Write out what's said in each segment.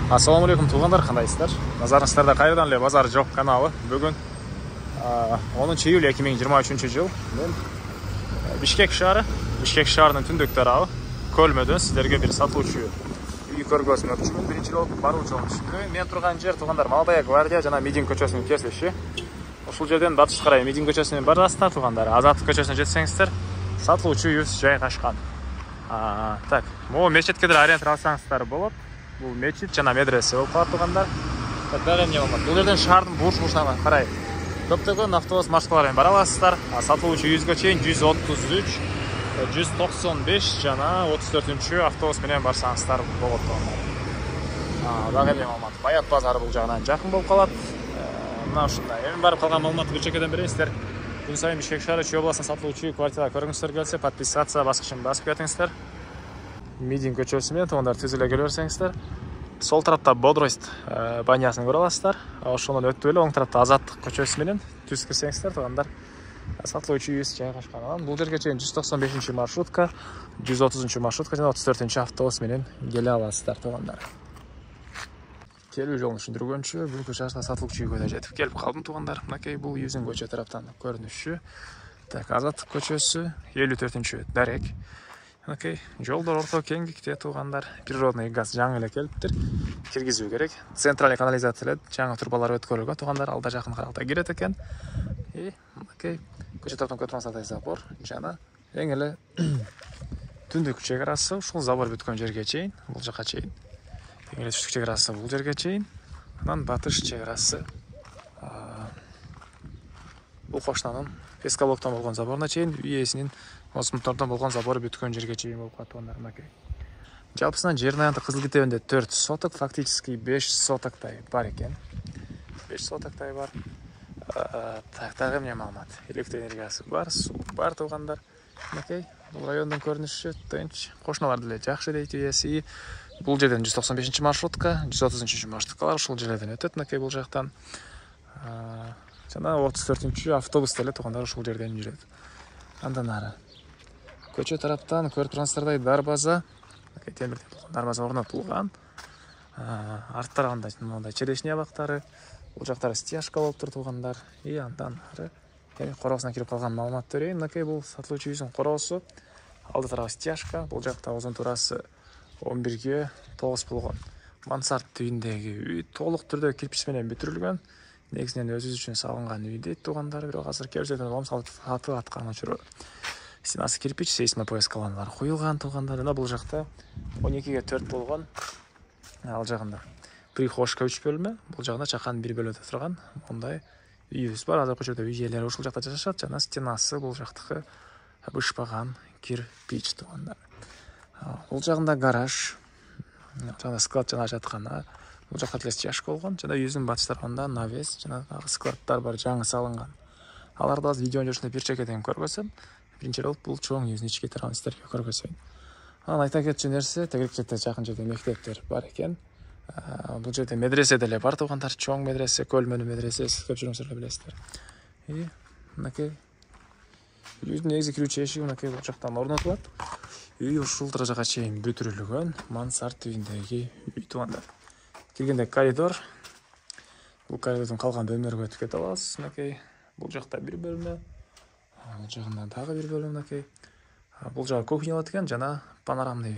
Ассалаумағалейкум туғандар, қандайсыздар? Назарыңыздарда қайырдан эле базар жоқ каналы. Бүгін 10 июль 2023 жыл. Мен Бишкек шаарынын түндүк тарабы Көлмөдөн сіздерге бір сатылуучу үй көргөзүн өтүшмүн. Биринчи жолу баруу жолун түшүндүрөйүн. Мен турган жер туғандар Молодая гвардия жана Мидин көчөсүнүн кесилиши. Ушул жерден батыш карай Мидин көчөсүнө барасыздар туғандар. Азаттык көчөсүнө жетсеңиздер, сатылуучу үйүбүз жайгашкан. Так, могу мечетке деле ориентир алсаңыздар болот. Бул мечит жана медресе болуп калат тугандар. Дагы эмне болмок? Бул жерден шаардын бурчугуна карай көптөгөн автобус маршруттары менен бара аласыздар. Сатылуучу үйүзгө чейин 133, 195 жана 34-чү автобус менен барсаңыздар болот тугандар. Дагы эмне болмок? Баят базары бул жагынан жакын болуп калат. Мына ушундай. Эми барып калган маалыматты бир чекеден берейин сиздер. Күн сайын Бишкек шаары Чүй областынын сатылуучу квартира көргүңүздөр келсе, подписация баскычын басып кетиңиздер. Мидин көчөсү менен тугандар түзүлө келе берсеңиздер, сол тарапта Бодрость банясын көрө аласыздар. Ошондон өтүп эле оң тарапта Азаттык көчөсү менен түз кирсеңиздер тугандар сатылуучу үйүбүз жайгашкан. Бул жерге чейин 195 маршрутка, 130 маршрутка жана 34 автобус менен келе аласыздар тугандар. Келүү жолун түшүндүргөнчө бул көчөдө сатылуучу үйгө да жетип келип калдым тугандар. Мынакей бул үйүздүн көчө тараптан көрүнүшү. Так, Азаттык көчөсү 54-чү дарек. Мынакей жолдор орто кеңдикте тугандар. Природный газ жаңы эле келиптир. Киргизүү керек. Центральный канализация жаңы трубалар өткөрүлгөн тугандар. Алда жакын каракта кирет экен. Мынакей көчө тараптан көтөрүлгөн забор жана эң эле түндүк чек арасы ушул забор бүткөн жерге чейин, бул жака чейин. Эң эле түштүк чек арасы бул жерге чейин. Анан батыш чек арасы бул кошунанын пескоблоктон болгон заборуна чейин, үй ээсинин осмунтордон болгон забору бүткөн жерге чейин болуп калат тугандар. Мынакей. Жалпысынан жердин аянты Кызыл китебинде 4 соток, фактически 5 сотоктай бар экен. 5 сотоктай бар. Так, дагы эмне маалымат? Электр энергиясы бар, суу бар тугандар. Мынакей, бул райондун көрүнүшү тынч, кошуналар деле жакшы дейт үй ээси. Бул жерден 195 маршрутка, 130 маршруткалар ушул жерлерден өтөт. Мынакей бул жактан. Жана 34 автобус деле тугандар ушул жерден жүрөт. Андан ары көчө тараптан көрүп тургансыздардай дарбаза, темирден болгон дарбаза орнотулган. Арт тарабында мындай черешня абактары, бул жактары стяжка болуп тур тугандар. Андан ары короосуна кирип калган маалымат берейин. Мынакей бул сатылуучу үйүбүздүн короосу. Алды тарабы стяжка, бул жакта узун турасы 11ге 9 болгон. Мансард түйүндөгү үй толук түрдө кирпич менен бүтүрүлгөн. Негизинен өзүбүз үчүн салынган үй дейт тугандар, бирок азыр кээ бир жерден улам сатып аткан учуру. Стенасы кирпич, сейсмопоэскаланалар коюлган тугандар. Жана бул жакта 12ге 4 болгон. Ал жагында прихожка 3 бөлмө, бул жагында чакан 1 бөлмөдө турган мондай үйүбүз бар. Азыр көчөдө үй ээлери ушул жакта жашашат жана стенасы бул жактыкы бышпаган кирпич тугандар. Бул жагында гараж, жана склад жана жаткана. Бул жакта деле стяжка болгон жана үйүздүн батыш тарабында навес жана складдар бар, жаңы салынган. Аларды аз видеонун жүрүшүндө бир чекеден көргөзөм. Биринчи жолу бул чоң үйүздүн ички тарабын сиздерге көргөзөйүн. Анан айта кетчү нерсе, тегерек жерде жакын жерде мектептер бар экен. Бул жерде медресе деле бар тугандар, чоң медресе, Көлмөнүн медресеси, көп жүрүңүздөр билесиздер. Мынакей үйүздүн негизи кирүүчү эшиги мынакей бул жактан орнотулат. Үй ушул даражага чейин бүтүрүлгөн, мансард түйүндөгү үй тугандар. Киргенде коридор. Бул коридордун калган бөлмөлөргө өтүп кете аласыз. Мынакей бул жакта 1 бөлмө. Бул жагында дагы 1 бөлмө мынакей. Бул жагы кухня болот экен жана панорамный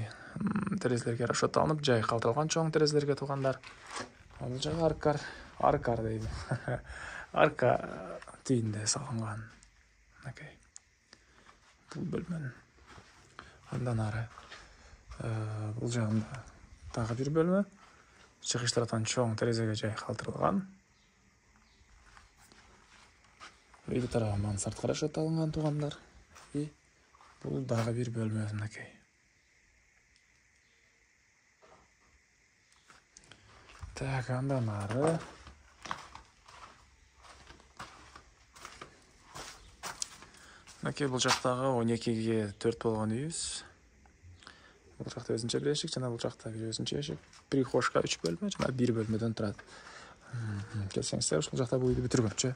терезелерге решето алынып, жай калтырылган чоң терезелерге тугандар. Бул жагы аркар дейт. Арка түйүндө салынган. Мынакей. Бул бөлмөнүн. Андан ары бул жагында дагы 1 бөлмө. Чыгыш тараптан чоң терезеге жай калтырылган. Үйдү тарабы мансардка решето алынган тугандар. Бул дагы 1 бөлмө мынакей. Так, андан ары мынакей бул жактагы 12ге 4 болгон үйүбүз. Бул жакта өзүнчө бир эшик жана бул жакта бир өзүнчө эшик. Прихожка 3 бөлмө жана 1 бөлмөдөн турат. Келсеңиздер, ушул жакта бул үйдү бүтүргөнчө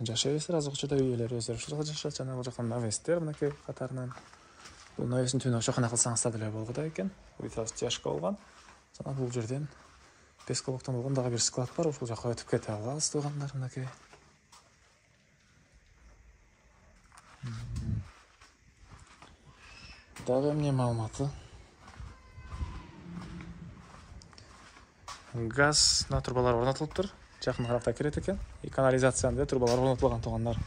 жашайбыздар. Азыр көчөдө үй ээлери өздөрү ушул жакта жашашат жана бул жактан навестер мынакей катарынан. Бул навестин түбүнө чокана кылсаңыздар деле болгода экен. Бул тарап стяжка болгон. Жана бул жерден Пескалоктон болгон дагы бир склад бар, ушул жака өтүп кете алабыз туугандар, мынакей. Дагы эмне маалыматы? Газ на трубалар орнотулуптур. Жакын аралыкта кирет экен. И канализациянын да трубалары орнотулган туугандар.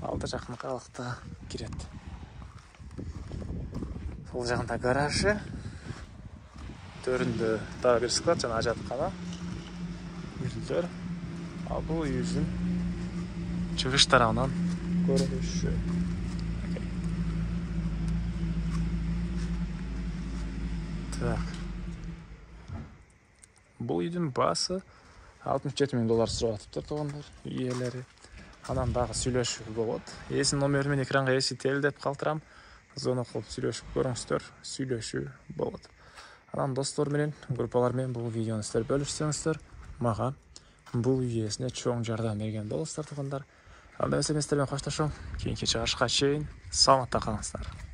Ал да жакын аралыкта кирет. Сол жагында гаражы. Төрүндө дагы бир склад жана ажаткана. Үйдүлөр. Ал бул үйүбүздүн чыгыш тарабынан көрүнүшү. Так. Бул үйдүн баасы $67,000 сурап атыптыр туугандар, ээлери. Анан дагы сүйлөшүү болот. Ээсинин номери мен экранга эсителдеп калтырам. Звонок кылып сүйлөшүп көрүңүздөр, сүйлөшүү болот. Анан достор менен, группалар менен бул видеону сиздер бөлүшсөңүздөр, мага бул үй ээсине чоң жардам берген болосуздар туугандар. Анда эмесе мен сиздер менен коштошом. Кийинки чыгышка чейин саламатта калыңыздар.